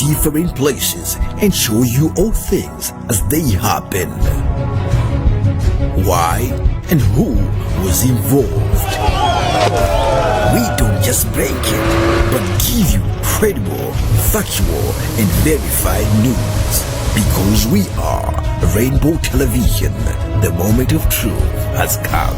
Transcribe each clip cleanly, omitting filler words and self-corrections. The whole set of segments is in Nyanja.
different places and show you all things as they happen. Why and who was involved? We don't just break it, but give you credible, factual, and verified news. Because we are Rainbow Television, the moment of truth has come.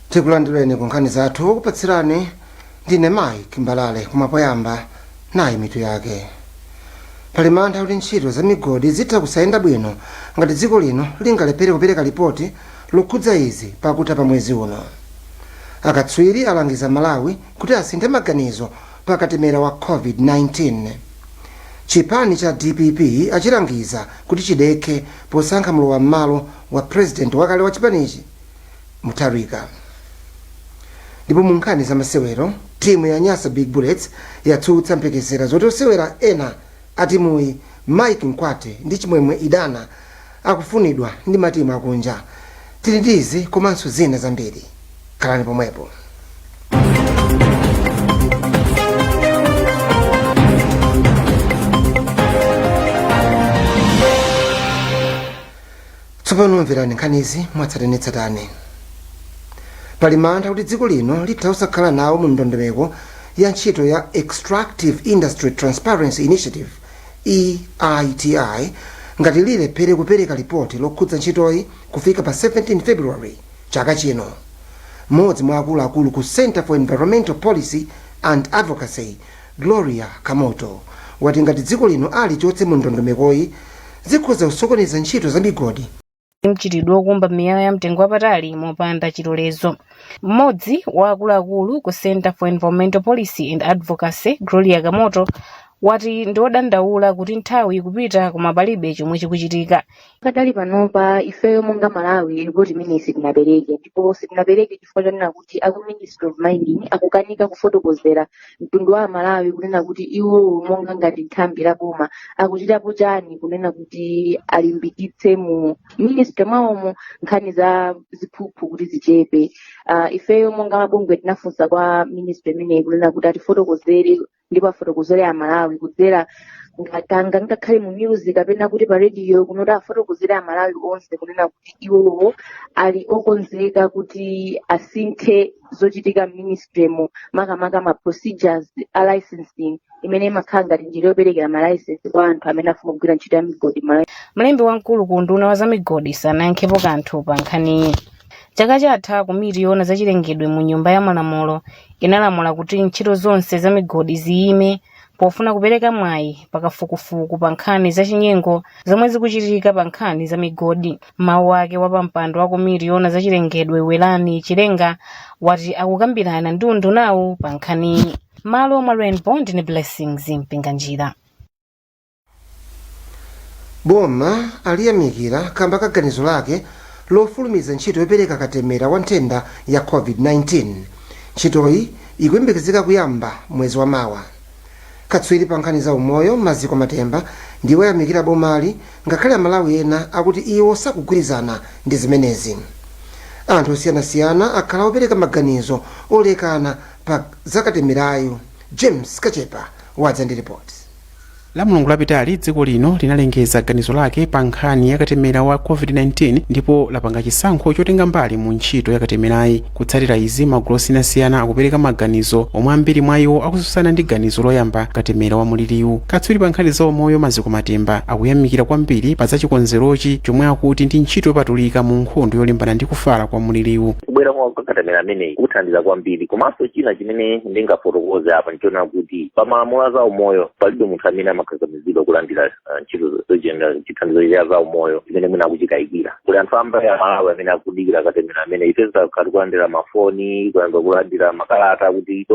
Tikulandireni kunkhani zathu kupatsirani ndine Mike Mbalale kumapoyamba nayi mitu yake. Pali mantha kuti ntchito za migodi zitha kusayenda bwino ngati dziko lino lingalephere kupereka ripoti lokhudza izi pakutha pa mwezi uno. Akatswiri alangiza Malawi kuti asinthe maganizo pa katemera wa COVID-19. Chipani cha DPP achilangiza kuti chidekhe posankha mlowa m'malo wa president wakale wa chipanichi Mutharika. Ndipo mu nkhani za masewero, timu ya Nyasa Big Bullets yatsutsa mpikisano zoti osewera ena atimuyi Mike Nkwate ndi chimwemwe Idana akufunidwa ndi matimu akunja. Tilidizi komanso zina zambiri. Khalani pomwepo. Tsopano mverani nkhanizi mwatsatanetsatane. Pali mantha kuti dziko lino litha kusakhala nawo mu ndondomeko ya ntchito ya Extractive Industry Transparency Initiative EITI ngati lilephere kupereka ripoti lokhudza ntchitoyi kufika pa 17 February chaka chino. Mmodzi mwa akuluakulu ku Center for Environmental Policy and Advocacy, Gloria Kamoto, wati ngati dziko lino ali chotse mu ndondomekoyi zikhoza kusokoneza ntchito za migodi. Mchitidwe wokumba miyala ya mtengo wapatali mopanda chilolezo. Mmodzi wa akuluakulu ku Center for Environmental Policy and Advocacy, Gloria Kamoto, wati ndiodandaula kuti nthawi ikupita koma palibe chomwe chikuchitika. Kadali panopa ifeyo monga Malawi ripoti imene sitinapereke, ndipo sitinapereke chifukwa chonena kuti aku Ministry of Mining akukanika kufotokozera mtundu wa Malawi kunena kuti iwo monga ngati nthambi la boma akuchitapo chani kunena kuti alimbikitse mu ministry mwawomo nkhani za ziphuphu kuti zichepe. Ifeyo monga mabungwe tinafunsa kwa ministry imene kunena kuti atifotokozere ndipo afotokozere Malawi kudzera ngatanga ngakhale mu music kapena kuti pa radio kunoti afotokozere Malawi onse kunena kuti iwowo ali okonzeka kuti asinthe zochitika ministry mu makamaka ma procedures a licensing imene imakhala ngati njira yoperekera ma license kwa anthu amene afuna kugwira ntchito ya migodi Malawi. Mlembi wamkulu ku nduna wa za migodi sanayankhepo kanthu pa nkhaniyi. Chaka chatha komiti yoona zachilengedwe mu nyumba ya malamulo inalamula kuti ntchito zonse za migodi ziyime pofuna kupereka mwayi pakafukufuku pa nkhani zachinyengo zomwe zikuchitika pa nkhani za migodi. Mawu ake wa pampando wa komiti yoona zachilengedwe Welani Chilenga wati akukambirana ndi undunawo pa nkhaniyi. Malo mwa Rainbow ndine Blessings Mpinganjira. Boma aliyamikira kamba kaganizo lake lofulumiza ntchito yopereka katemera wa nthenda ya COVID-19. Ntchitoyi ikuyembekezeka kuyamba mwezi wa mawa. Katswiri pa nkhani za umoyo Maziko Matemba ndiwo yamikira bomali ngakhale Amalawi ena akuti iwo sakugwirizana ndi zimenezi. Anthu osiyanasiyana akhala opereka maganizo olekana pa zakatemerayo. James Kachepa wadza ndi report. La mulungu lapitali dziko lino linalengeza ganizo lake pa nkhani ya katemera wa COVID-19 ndipo lapanga chisankho chotenga mbali mu ntchito ya katemerayi. Kutsatira izi magulu osiyanasiyana akupereka maganizo omwe ambiri mwa iwo akususana ndi ganizo loyamba katemera wa muliriwu. Katswiri pa nkhani za umoyo Maziko Matemba akuyamikira kwambiri pa zachikonzerochi chomwe akuti ndi ntchito yopatulika mu nkhondo yolimbana ndi kufala kwa muliriwu. Kubwera kwa katemera ameneyi kuthandiza kwambiri komanso china chimene ndingafotokoze apa nchona kuti pa malamulo za umoyo palibe munthu amene amakhakamizidwa kulandira ntchito zochenda chithandizo cha za umoyo chimene mwina akuchikayikira kuli anthu ambiri amalawi amene akudikira katemera amene ipeza kukhala kulandira mafoni kuyamba kulandira makalata kuti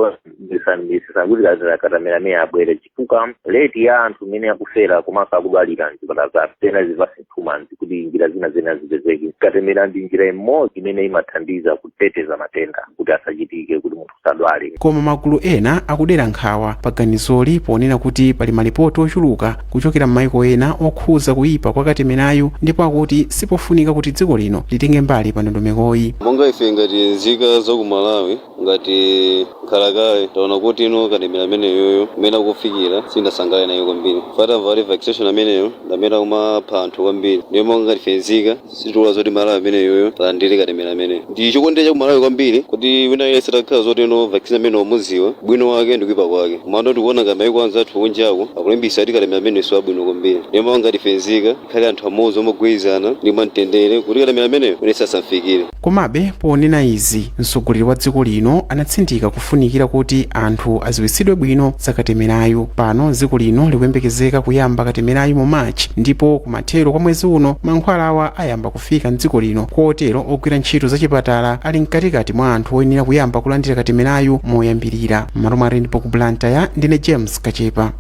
misisa kuti katemera amene abwere chifukwa leti ya anthu amene akufera komanso akudwalira mzipatala zathu tena zivasi 2 months kuti njira zina zipezeke. Katemera ndi njira imodzi imene imathandiza kuteteza matenda kuti asachitike kuti munthu sadwale. Koma magulu ena akudera nkhawa paganizoli ponena kuti pali malipoti ochuluka kuchokera m'mayiko ena okhuza kuyipa kwa katemerayu ndipo akuti sipofunika kuti dziko lino litenge mbali pa ndondomekoyi. Monga ife ngati nzika za ku Malawi ngati nkhalakale taona kuti ino katemera ameneyoyo imene akufikira sindasangale nayo kwambiri. Fata vale vaccination ameneyo ndamene kumapha anthu kwambiri. Ndiyo monga ngati ife nzika situla zoti Malawi ameneyoyo talandire katemera ameneyo. Ndi chikondi cha ku Malawi kwambiri kuti wina yense takhala zoti ino vaccine amene omuziwa bwino wake ndi kuyipa kwake. Komando tikuona ngati mayiko anzathu kunjaku akulimbisa kuti katemera ameneyo siwabwino kwambiri. Ndiyo monga ngati ife nzika khali anthu amodzi omugwirizana ndi mwamtendere kuti katemera ameneyo unese asamfikire. Komabe ponena izi mtsogoleri wa dziko lino anatsindika kufunikira kuti anthu aziwitsidwe bwino za katemerayu. Pano dziko lino likuyembekezeka kuyamba katemerayu mu Machi ndipo kumathero kwa mwezi uno mankhwalawa ayamba kufika mdziko lino kotero ogwira ntchito zachipatala ali mkatikati mwa anthu oyenera kuyamba kulandira katemerayu moyambirira. Maromare ndipo ku Blantyre ndine James Kachepa.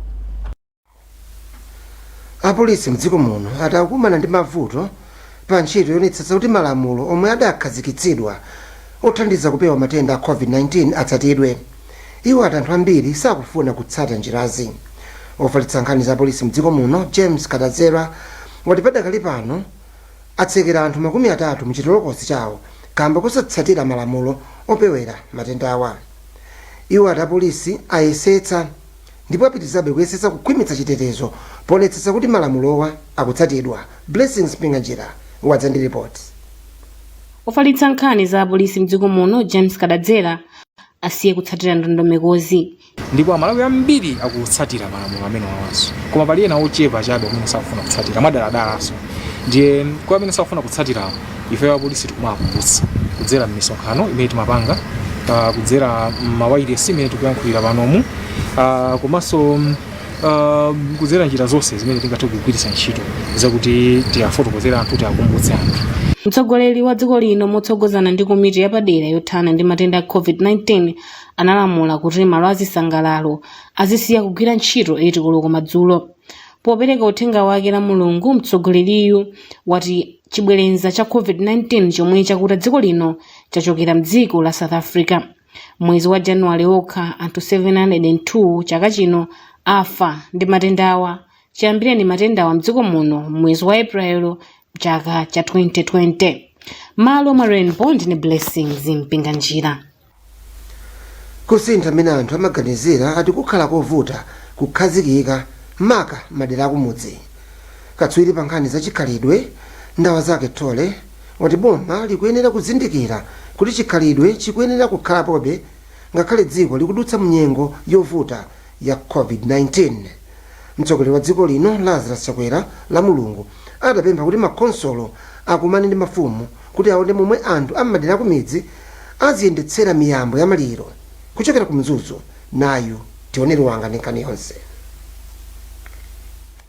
Apolisi mdziko muno atakumana ndi mavuto pa ntchito yonetsetsa kuti malamulo omwe adakhazikitsidwa othandiza kupewa matenda a COVID-19 atsatidwe. Iwo anthu ambiri sakufuna kutsata njirazi. Ofalitsa nkhani za polisi mdziko muno James Kadazera wati padakali pano atsekera anthu 30 mu chitolokosi chawo kamba kusatsatira malamulo opewera matendawa. Iwo apolisi ayesetsa ndipo apitizabe kuyesetsa kukhwimitsa chitetezo ponetsetsa kuti malamulowa akutsatidwa. Blessings Pinganjira wadza ndi report. Ofalitsa nkhani za polisi mdziko muno James Kadazera asiye kutsatira ndondomekozi. Ndipo amalawi ambiri akutsatira malamulo amene awaso. Koma pali ena ochepa chabe amene safuna kutsatira madaladalaso. Ndiye kwa amene safuna kutsatira ife apolisi tikumakumbutsa kudzera m'misonkhano imene timapanga kudzera m'mawayilesi imene tikuyankhulira panomu komanso kudzera njira zonse zimene tingathe kugwiritsa ntchito zakuti tiyafotokozera anthu tiyakumbutse anthu. Mtsogoleri wa dziko lino motsogozana ndi komiti yapadera yothana ndi matenda a COVID-19 analamula kuti malo azisangalalo azisiya kugwira ntchito 8 koloko madzulo. Popereka uthenga wake la Mulungu, mtsogoleriyu wati chibwerenza cha COVID-19 chomwe chakuta dziko lino chachokera mdziko la South Africa. Mwezi wa Januwale okha anthu 702 chaka chino afa ndi matendawa. Chiyambire ndi matendawa mdziko muno mwezi wa April chaka cha 2020. Malo mwa Rainbow ndine Blessings Mpinganjira. Kusintha amene anthu amaganizira ati kukhala kovuta kukhazikika maka madera akumudzi. Katswiri pa nkhani za chikhalidwe ndawa zake Tole wati boma likuyenera kuzindikira kuti chikhalidwe chikuyenera kukhalapobe ngakhale dziko likudutsa mnyengo yovuta ya COVID-19. Mtsogoleri wa dziko lino Lazarus Chakwera la Mulungu adapempha kuti makonsolo akumane ndi mafumu kuti aone momwe anthu amadera kumidzi aziyendetsera miyambo ya maliro kuchokera ku Mzuzu. Nayu tioneri wanga Nkhani yonse.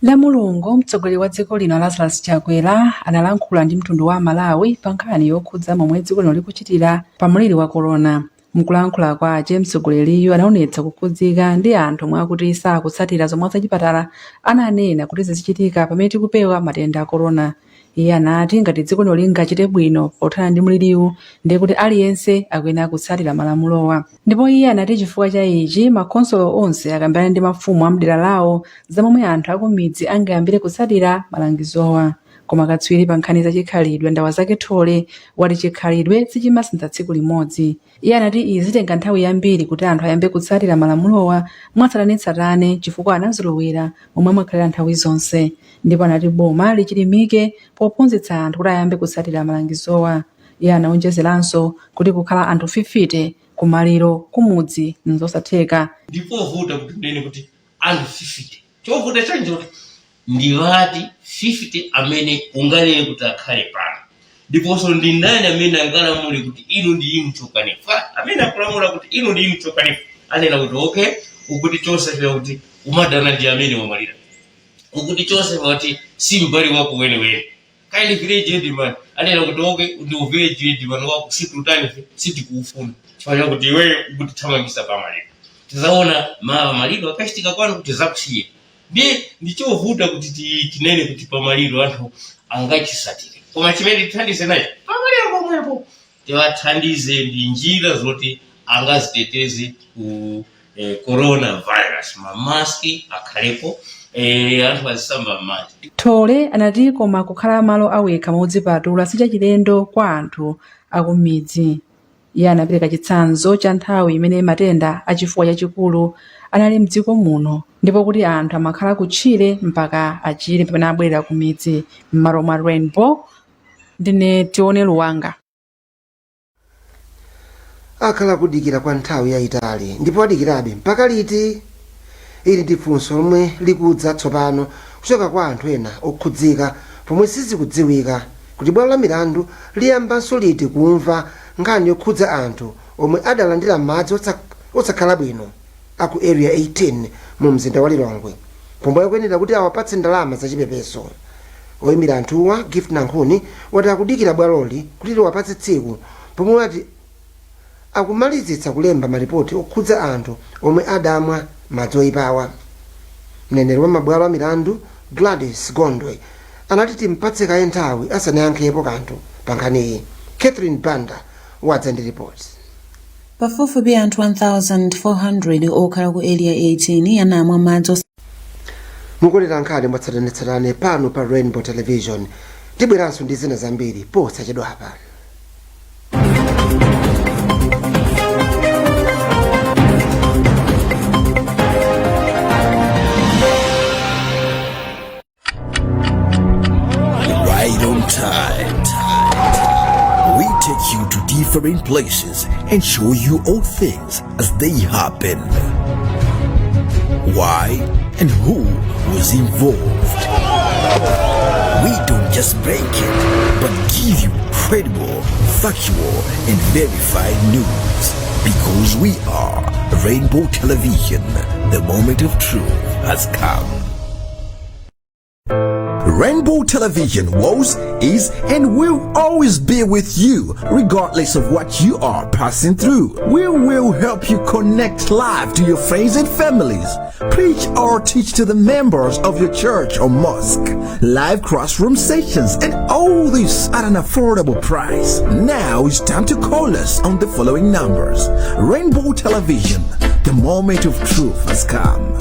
La Mulungu mtsogoleri wa dziko lino Lazarus Chakwera analankhula ndi mtundu wa Malawi pa nkhani yokhudza momwe dziko lino likuchitira pa mliri wa corona. Mukulankhula kwace mtsogoleriyu anaonetsa kukhudzika ndi anthu mwakuti sakutsatira zomwe zachipatala ananena kuti zichitika pamene tikupewa matenda a corona. Iye anati ngati dziko lino lingachite bwino pothana ndi mliriwu ndiye kuti aliyense akuyenera kutsatira malamulowa. Ndipo iye anati chifukwa cha ichi makonsolo onse akambirana ndi mafumu amdera lawo za momwe anthu akumidzi angayambire kutsatira malangizowa. Koma katswiri pa nkhani za chikhalidwe ndawa zake Tole wati chikhalidwe sichimasintha tsiku limodzi. Iye anati izi zitenga nthawi yambiri kuti anthu ayambe kutsatira malamulowa mwatsatanetsatane chifukwa anazolowera momwe amakhalira nthawi zonse. Ndipo anati boma lichilimike pophunzitsa anthu kuti ayambe kutsatira malangizowa. Iye anaonjezeranso kuti kukhala anthu 50 kumaliro kumudzi nzosatheka. Ndipo vuta kuti ndene kuti anthu 50 chovuta chanjo ndi vati 50 amene unganene kuti akhale pano. Ndiponso ndi ndani amene angalamule kuti inu ndi inu chokanefa amene akulamula kuti inu ndi inu chokanefa anena kuti okay ukuti chonse kuti umadana ndi amene wamalira ukuti chonse kuti si mbali wako weneweni kaili village headman anena kuti okay ndi village headman wako situtani sitikuufuna chifanya kuti iwe kuti thamangisa pamaliro tizaona maliro akashitika kwanu kuti zakusiye ndichovuta kuti tinene kuti pamaliro anthu angachisatire koma chimene tithandize nacho pamaliro pomwepo tiwathandize ndi njira zoti angaziteteze ku coronavirus mamaski akhalepo anthu azisamba m'madzi. Thole anati koma kukhala malo awekha modzipatula sichachilendo kwa anthu akumidzi. Iye anapereka chitsanzo cha nthawi imene matenda achifuwa chachikulu anali mdziko muno ndipo kuti anthu amakhala kutchire mpaka achire pamene abwerera ku midzi. M'malo mwa Rainbow ndine Tione Luwanga. Akhala kudikira kwa nthawi yayitali ndipo adikirabe mpaka liti? Ili ndi funso lomwe likudza tsopano kuchoka kwa anthu ena okhudzika pomwe sizikudziwika kuti bwalo la milandu liyambanso liti kumva nkhani yokhudza anthu omwe adalandira madzi osakhala bwino aku area 18 mu mzinda wa Lilongwe pomwe akuyenera kuti awapatse ndalama zachipepeso. Oyimira anthuwa Gift Nkhani wati akudikira bwaloli kuti liwapatse tsiku pomwe wati akumalizitsa kulemba maripoti okhudza anthu omwe adamwa madzi oyipawa. Mneneri wa mabwalo a milandu Gladys Gondwe anati timpatse kaye nthawi asanayankhepo kanthu pa nkhaniyi. Catherine Banda wadza ndi report. Pafupifupi anthu 1400 okhala ku area 18 anamwa madzi. Mukulira nkhani mwatsatanetsatane pano pa Rainbow Television. Tibweranso ndi zina zambiri posachedwa apa. Right on time. We take you to different places and show you all things as they happen. Why and who was involved. We don't just break it, but give you credible, factual, and verified news. Because we are Rainbow Television. The moment of truth has come. Rainbow Television was, is, and will always be with you, regardless of what you are passing through. We will help you connect live to your friends and families, preach or teach to the members of your church or mosque, live classroom sessions, and all this at an affordable price. Now it's time to call us on the following numbers. Rainbow Television, the moment of truth has come.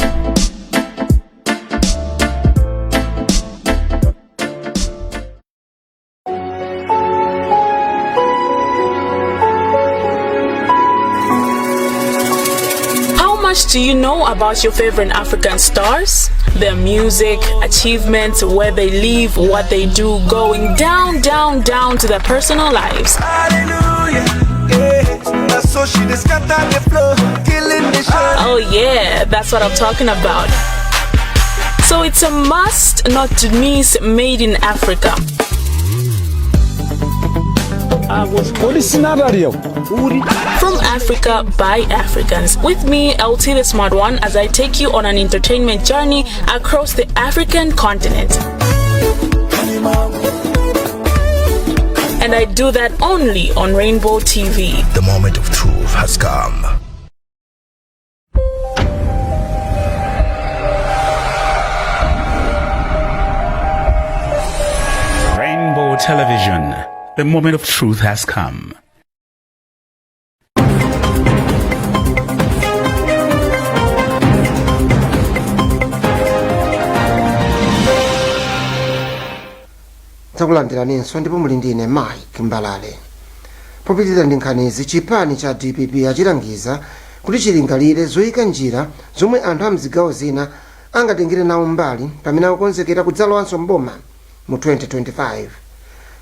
How much do you know about your favorite African stars? Their music, achievements, where they live, what they do, going down to their personal lives. Hallelujah, yeah. That's so she just got on the floor, killing the show. Oh yeah, that's what I'm talking about. So it's a must not to miss Made in Africa. From Africa by Africans. With me, LT the Smart One, as I take you on an entertainment journey across the African continent. And I do that only on Rainbow TV. The moment of truth has come. Rainbow Television. The moment of truth has come. Takulandiraninso ndipo muli ndine Mike Mbalale. Popitira ndi nkhanizi, chipani cha DPP achilangiza kuti chilingalire zoyika njira zomwe anthu a mzigawo zina angatengere nawo mbali pamene akukonzekera kudzalowanso mboma mu 2025.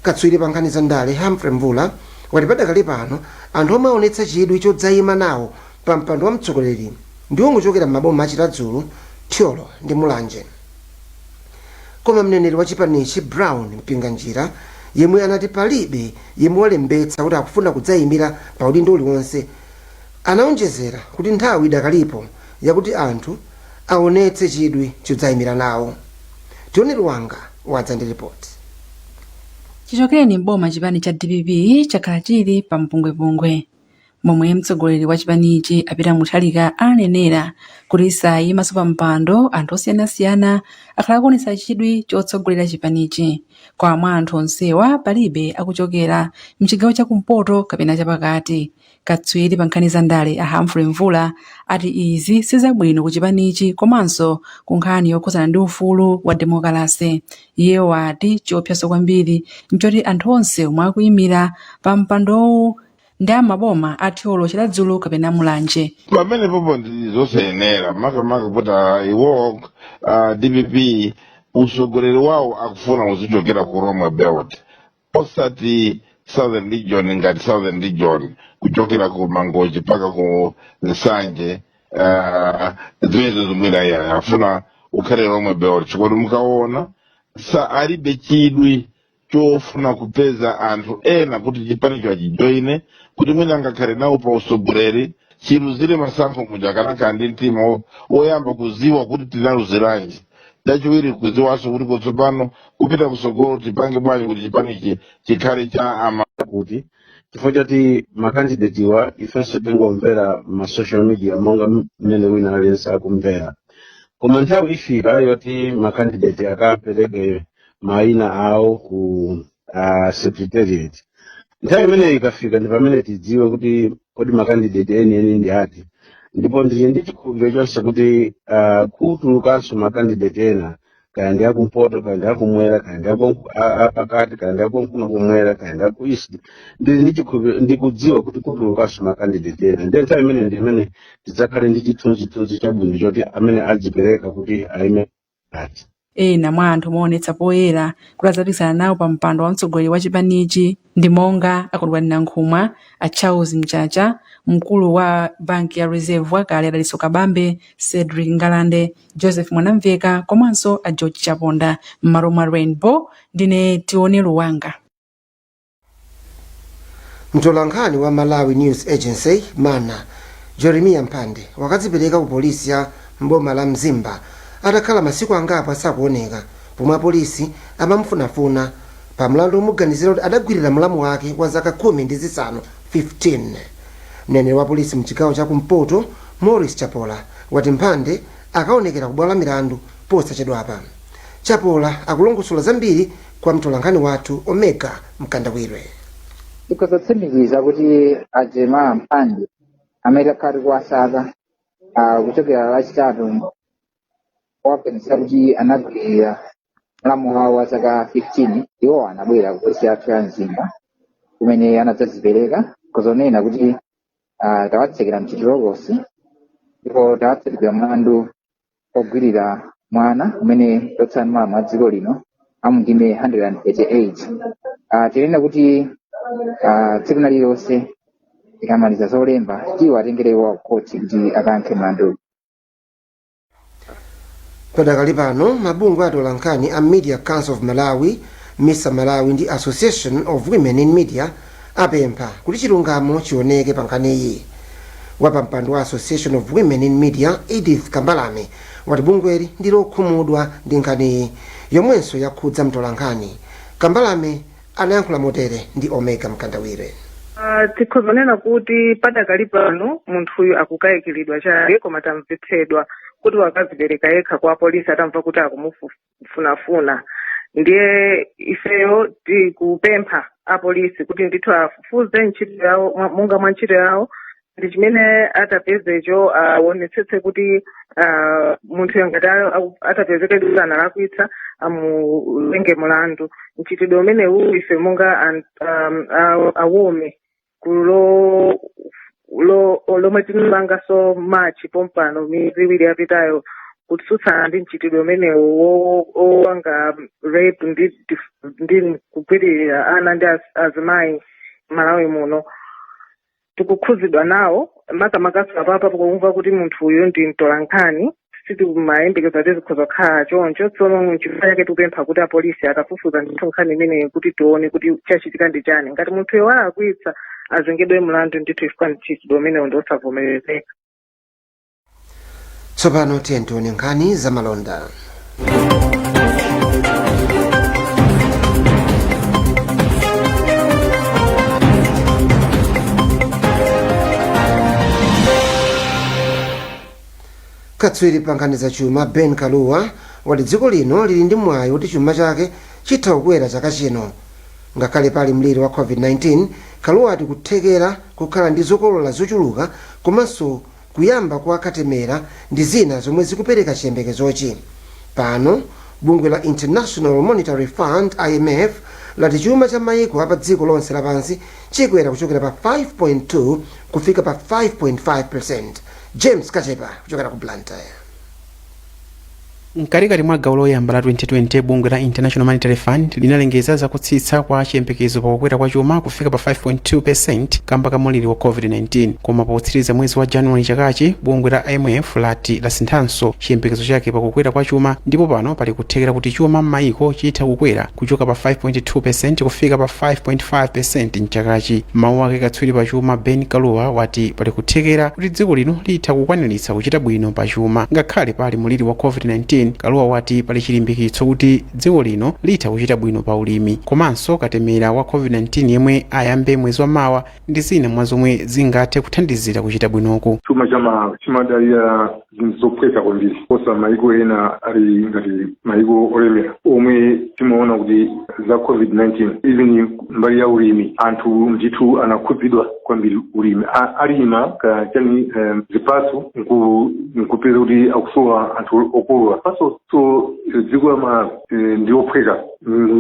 Katswiri pa nkhani za ndale Humphrey Mvula wati padakali pano anthu omwe aonetsa chidwi chodzayima nawo pa mpando wa mtsogoleri ndi ongochokera m'maboma achitadzulu, Thyolo ndi Mulanje. Koma mneneri wa chipanichi Brown Mpinganjira yemwe anati palibe yemwe walembetsa kuti akufuna kudzayimira pa udindo uliwonse, anaonjezera kuti nthawi idakalipo yakuti anthu aonetse chidwi chodzayimira nawo. Tione Luwanga wadza ndi report. chichokereni m'boma chipani cha DPP chakhala chili pa mpungwepungwe momwe mtsogoleri wa chipanichi apita muthalika anenera kuti isayimanso pa mpando anthu osiyanasiyana akhala akuonetsa chidwi chotsogolera chipanichi kwa mwa anthu onsewa palibe akuchokera mchigawo chakumpoto kapena chapakati. Katswiri pa nkhani za ndale a Humphrey Mvula ati izi sizabwino ku chipanichi komanso ku nkhani yokhuzana ndi ufulu wa demokrasi. Iye wati chiopsezo kwambiri nchoti anthu onse omwe akuyimira pa mpandowu ndi amaboma athiolo chiladzulu kapena mulanje. Pamene popo ndizosayenera makamaka kuti iwo DPP usogoleri wawo akufuna uzichokera ku Roma Belt osati Southern Region ngati Southern Region kuchokera ku Mangochi paka ku Nsanje zimezo zimwira ya afuna ukhale Roma Belt chikono mukaona sa alibe chidwi chofuna kupeza anthu ena kuti chipanicho achijoine kuti mwina angakhale nawo pa usogoleri chiluzire masankho muja kanaka ndi mtima woyamba kuziwa kuti tinaluziranji chachiwiri kuziwaso kuti kutsopano kupita kusogolo tipange bwanji kuti chipanichi chikhale cha ama kuti chifukwa chati makandidatiwa ifenso tingomvera ma social media monga mmene wina aliyense akumvera koma nthawi ifika yoti makandidati akapereke mayina awo ku secretariat. Nthawi imene ikafika ndi pamene tidziwe kuti kodi makandidati eni ndi ati ndipo ndili ndi chikhulupiriro chonse kuti kutulukanso makandidati ena kaya ndi akumpoto kaya ndi akumwera kaya ndi apakati kaya ndi akumkuno kumwera kaya ndi aku east ndili ndi chikhulupiriro ndikudziwa kuti kutulukanso makandidati ena ndi nthawi imene ndi imene tidzakhale ndi chithunzithunzi chabwino choti amene adzipereka kuti aime ati. Ena mwa anthu moonetsa poyera kuti adzapikisana nawo pa mpando wa mtsogoleri wa chipanichi ndi monga akudwanira nkhumwa a Charles Mchacha, mkulu wa banki ya Reserve wakale adaliso kabambe Cedric Ngalande, Joseph Mwanamveka komanso a George Chaponda. M'malo mwa Rainbow ndine Tione Luwanga. Mtolankhani wa Malawi News Agency mana Jeremiah Mpande wakadzipereka ku polisi ya mboma la Mzimba atakhala masiku angapo asakuoneka pomwe apolisi amamfunafuna pa mlandu omuganizira kuti adagwirira mlamu wake wa zaka 15. Mneneri wa polisi mchigawo cha kumpoto Morris Chapola wati Mpande akaonekera ku bwalo la milandu posachedwapa. Chapola akulongosola zambiri kwa mtolankhani wathu Omega Mkandawirwe. Ikozotsimikiza kuti ajema Mpande amene akhali kuwasaka kuchokera lachitatu wapensa kuti anagwirira mlamu wawo wa zaka 15 iwo anabwera ku polisi yathu ya Mzimba kumene anadzazipereka kuzonena kuti tawatsekera mchitirokosi ndipo tawatsekedwa mlandu ogwirira mwana umene yotsani malamu a dziko lino amundime 188. Tinena kuti tsiku lililonse tikamaliza zolemba iwo atengerewa koti kuti akankhe mlandu. Padakali pano mabungwe atolankhani a Media Council of Malawi, Misa Malawi ndi Association of Women in Media apempha kuti chilungamo chioneke pa nkhaniyi. Wapampando wa Association of Women in Media Edith Kambalame wati bungweli ndi lokhumudwa ndi nkhaniyi yomwenso yakhudza mtolankhani. Kambalame anayankhula motere ndi Omega Mkandawire. Tikhozonena kuti padakali pano munthu uyu akukayikiridwa chake koma tamvetsedwa kuti wakazipereka yekha kwa polisi atamva kuti akumufunafuna. Ndiye ifeyo tikupempha apolisi kuti ndithu afufuze ntchito yawo monga mwa ntchito yawo ndi chimene atapezecho aonetsetse kuti munthu ngati atapezeka kuti analakwitsa amulenge mulandu. Mchitidwe umenewu ife monga awome lomwe tinapangaso Machi pompano miyezi iwiri yapitayo kutsutsana ndi mchitidwe umenewu owanga rape ndi kugwirira ana ndi azimayi Malawi muno. Tikukhuzidwa nawo makamakaso apapa pakumva kuti munthu uyu ndi mtolankhani sitimayembekeza kuti zikhoza kukhala choncho. Tsono n'chifukwa chake tikupempha kuti apolisi akafufuza ndithu nkhani imeneyi kuti tione kuti chachitika ndi chani. Ngati munthu uyo walakwitsa azengedwe mlandu ndithu ifika mchitidwe umenewu ndi osavomerezeka. Tsopano tione nkhani za malonda. katswiri pa nkhani za chuma Ben Kaluwa wati dziko lino lili ndi mwayi kuti chuma chake chitha kukwera chaka chino. Ngakhale pali mliri wa COVID-19, Kaluwa ati kuthekera kukhala ndi zokolola zochuluka komanso kuyamba kwa katemera ndi zina zomwe zikupereka chiyembekezochi. Pano bungwe la International Monetary Fund IMF lati chuma cha mayiko apa dziko lonse lapansi chikwera kuchokera pa 5.2 kufika pa 5.5%. James Kachepa kuchokera ku Blantyre. Mkatikati mwa gawo loyamba la 2020 bungwe la International Monetary Fund linalengeza zakutsitsa kwa chiyembekezo pakukwera kwa chuma kufika pa 5.2% kamba ka muliri wa COVID-19, koma potsiriza mwezi wa Januwale chakachi bungwe la IMF lati lasinthanso chiyembekezo chake pakukwera kwa chuma, ndipo pano pali kuthekera kuti chuma m'mayiko chitha kukwera kuchoka pa 5.2% kufika pa 5.5% mchakachi. Mawu ake katswiri pa chuma Ben Kaluwa wati pali kuthekera kuti dziko lino litha kukwaniritsa kuchita bwino pa chuma ngakhale pali muliri wa COVID-19. Kaluwa wati pali chilimbikitso kuti dziko lino litha kuchita bwino pa ulimi, komanso katemera wa COVID-19 yemwe ayambe mwezi wa mawa ndi zina mwa zomwe zingathe kuthandizira kuchita bwinoku. Chuma chama chimadalira zinthu zophweka kwambiri kosa mayiko ena ali ngati mayiko olemera omwe timaona kuti za COVID-19 even mbali ya ulimi anthu ndithu anakhudzidwa kwambiri ulimi alima kachani zipatso nkupeza kuti akusowa anthu okolola so dziko lama ndiophweka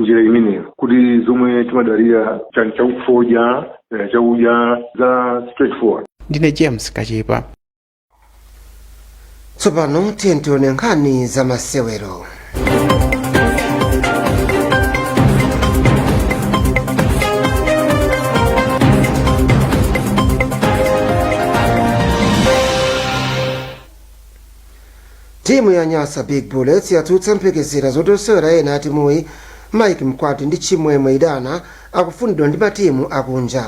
njira imeneyo kuti zomwe timadalira chakufodya chakudya za straightforward. Ndine James Kachepa. Tsopano tione nkhani za masewero. Timu ya Nyasa Big Bullets yatutsa mphekesera zotosewera ena a timuyi Mike Mkwati ndi Chimwemwe Idana akufundidwa ndi matimu akunja.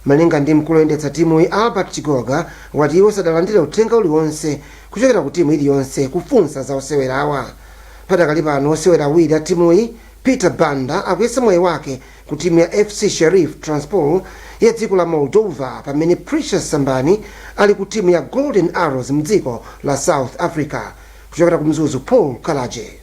Malinga ndi mkulu oyendetsa timuyi Albert Chigoga wati iwo sadalandire uthenga uliwonse kuchokera ku timu iliyonse kufunsa za osewerawa. Padakali pano osewera awiri a timuyi Peter Banda akuyesa mwayi wake ku timu ya FC Sheriff Transpol ya dziko la Moldova, pamene Precious Sambani ali ku timu ya Golden Arrows mdziko la South Africa. Kuchokera ku Mzuzu Paul Kalaje.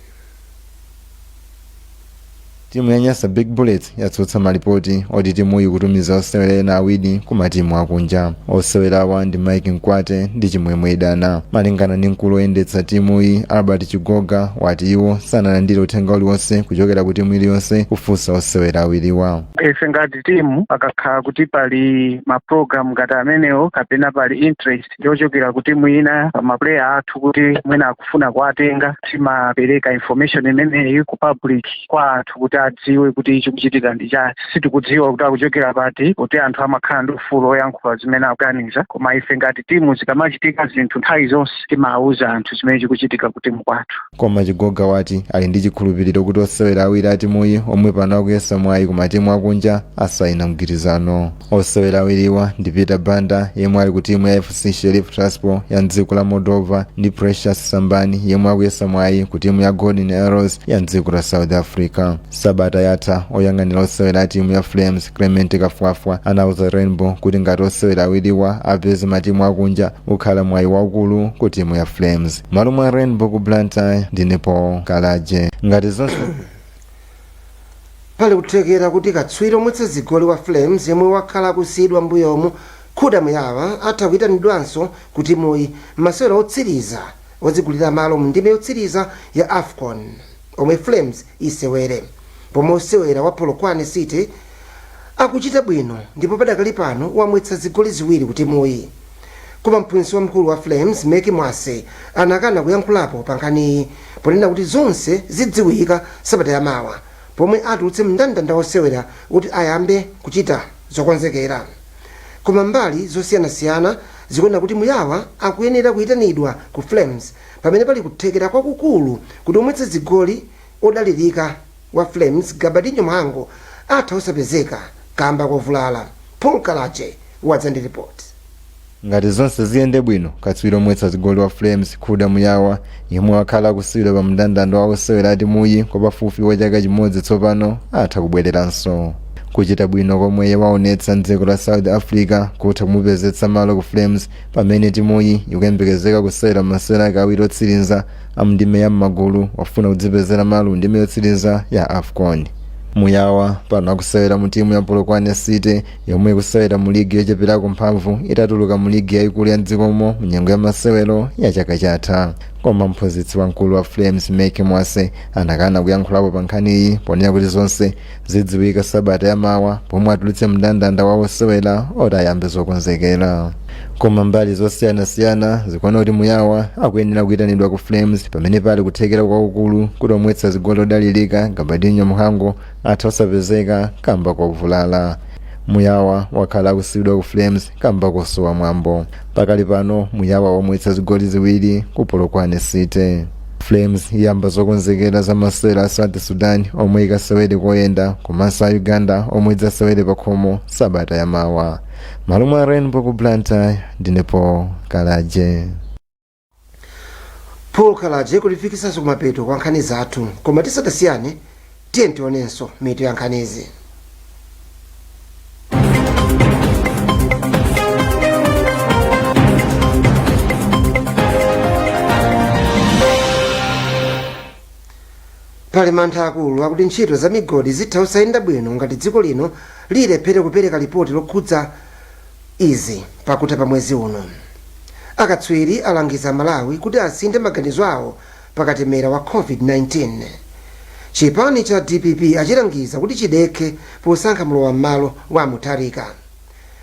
Timu ya Nyasa Big Bullets yatsutsa malipoti oti timuyi kutumiza osewera ena awiri ku matimu akunja. Osewerawa ndi Mike Mkwate ndi Chimwemwe Idana. Malingana ndi mkulu oyendetsa timuyi Albert Chigoga wati iwo sanalandire uthenga uliwonse kuchokera ku timu iliyonse kufunsa osewera awiriwa. Ife ngati timu akakhala kuti pali maprogram ngati amenewo kapena pali interest yochokera ku timu ina pa maplayer athu kuti mwina akufuna kuwatenga, timapereka information imeneyi ku public kwa anthu kuti adziwe kuti ichi kuchitika ndi chani. Sitikudziwa kuti akuchokera pati kuti anthu amakhala ndi ufulu oyankhula zimene akuganiza, koma ife ngati timu zikamachitika zinthu nthawi zonse timawuza anthu zimene chikuchitika ku timu kwathu. Koma Chigoga wati ali ndi chikhulupiriro kuti osewera awiri a timuyi omwe pano akuyesa mwayi ku matimu akunja asayina mgwirizano. Osewera awiriwa ndi Peter Banda yemwe ali ku timu ya FC Sheriff Transpol ya dziko la Moldova ndi Precious Sambani yemwe akuyesa mwayi ku timu ya Golden Arrows ya dziko la South Africa. Sabata yatha oyang'anira osewera timu ya Flames Clement Kafwafwa anauza Rainbow kuti ngati osewera awiriwa apeze matimu akunja ukhala mwayi waukulu ku timu ya Flames. Malo mwa Rainbow ku Blantyre ndine Paul Kalaje. Ngati zonse pali kuthekera kuti katswiri omwetsa zigoli wa Flames yemwe wakhala kusiyidwa mbuyomu Khuda Muyawa atha kuyitanidwanso ku timuyi masewera otsiriza odzigulira malo mu ndime yotsiriza ya AFCON omwe Flames isewere. Pomwe osewera wa Polokwane City akuchita bwino ndipo padakali pano wamwetsa zigoli ziwiri ku timuyi. Koma mphunzitsi wamkulu wa Flames Meki Mwase anakana kuyankhulapo pa nkhaniyi ponena kuti zonse zidziwika sabata yamawa pomwe atulutse mndandanda osewera kuti ayambe kuchita zokonzekera. Koma mbali zosiyanasiyana zikuona kuti Muyawa akuyenera kuyitanidwa ku Flames pamene pali kuthekera kwakukulu kuti omwetsa zigoli odalirika wa Flames Gabadinho Mhango atha osapezeka kamba kovulala. Paul Kalache wadza ndi report. Ngati zonse ziyende bwino katswiri omwetsa zigoli wa Flames Khuda Muyawa yemwe wakhala kusiyidwa pa mndandanda wa osewera timuyi kwa pafupi wa chaka chimodzi tsopano atha kubwereranso. kuchita bwino komwe waonetsa mdziko la South Africa kutha kumupezetsa malo ku Flames pamene timuyi ikuyembekezeka kusewera masewera ake awiri otsiriza amndime ya m'magulu wafuna kudzipezera malo ndime yotsiriza ya AFCON. Muyawa pano akusewera mu timu ya Polokwane City yomwe ikusewera mu ligi yocheperako mphamvu itatuluka mu ligi yayikulu ya mdzikomo mnyengo ya masewero ya chaka chatha. Koma mphunzitsi wamkulu wa Flames Mike Mwase anakana kuyankhulapo pa nkhani iyi ponena kuti zonse zidziwika sabata yamawa pomwe atulutse mndandanda wa osewera oti ayambe zokonzekera. Koma mbali zosiyanasiyana zikuona kuti Muyawa akuyenera kuyitanidwa ku Flames pamene pali kuthekera kwakukulu kuti omwetsa zigoli odalirika Gabadinho Mhango atha osapezeka kamba kovulala. Muyawa wakhala akusiidwa ku Flames kamba kosowa mwambo. Pakali pano Muyawa wamwetsa zigoli ziwiri ku Polokwane City. Flames iyamba zokonzekera za masewera a South Sudan omwe ikasewere koyenda komanso a Uganda omwe idzasewere pa khomo sabata yamawa. Malo mwa Rainbow ku Blantyre ndinepo Kalaje. Paul Kalaje kulifikisanso kumapeto kwa nkhani zathu koma tisadasiyane tiye tionenso mitu ya nkhanizi. Pali mantha akulu akuti ntchito za migodi zitha kusayenda bwino ngati dziko lino lilephere kupereka ripoti lokhudza izi pakutha pa mwezi uno. Akatswiri alangiza Malawi kuti asinthe maganizo awo pakatemera wa COVID-19. Chipani cha DPP achilangiza kuti chidekhe posankha mlowa m'malo wa Mutharika.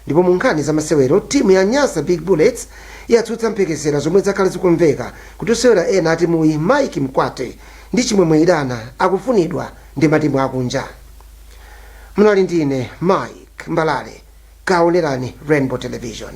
Ndipo mu nkhani za masewero timu ya Nyasa Big Bullets yatsutsa mphekesera zomwe zakhala zikumveka kuti osewera ena ati muyi Mike Mkwate ndi chimwemwe idana akufunidwa ndi matimu akunja. Munali ndine Mike Mbalale, kaonerani Rainbow Television.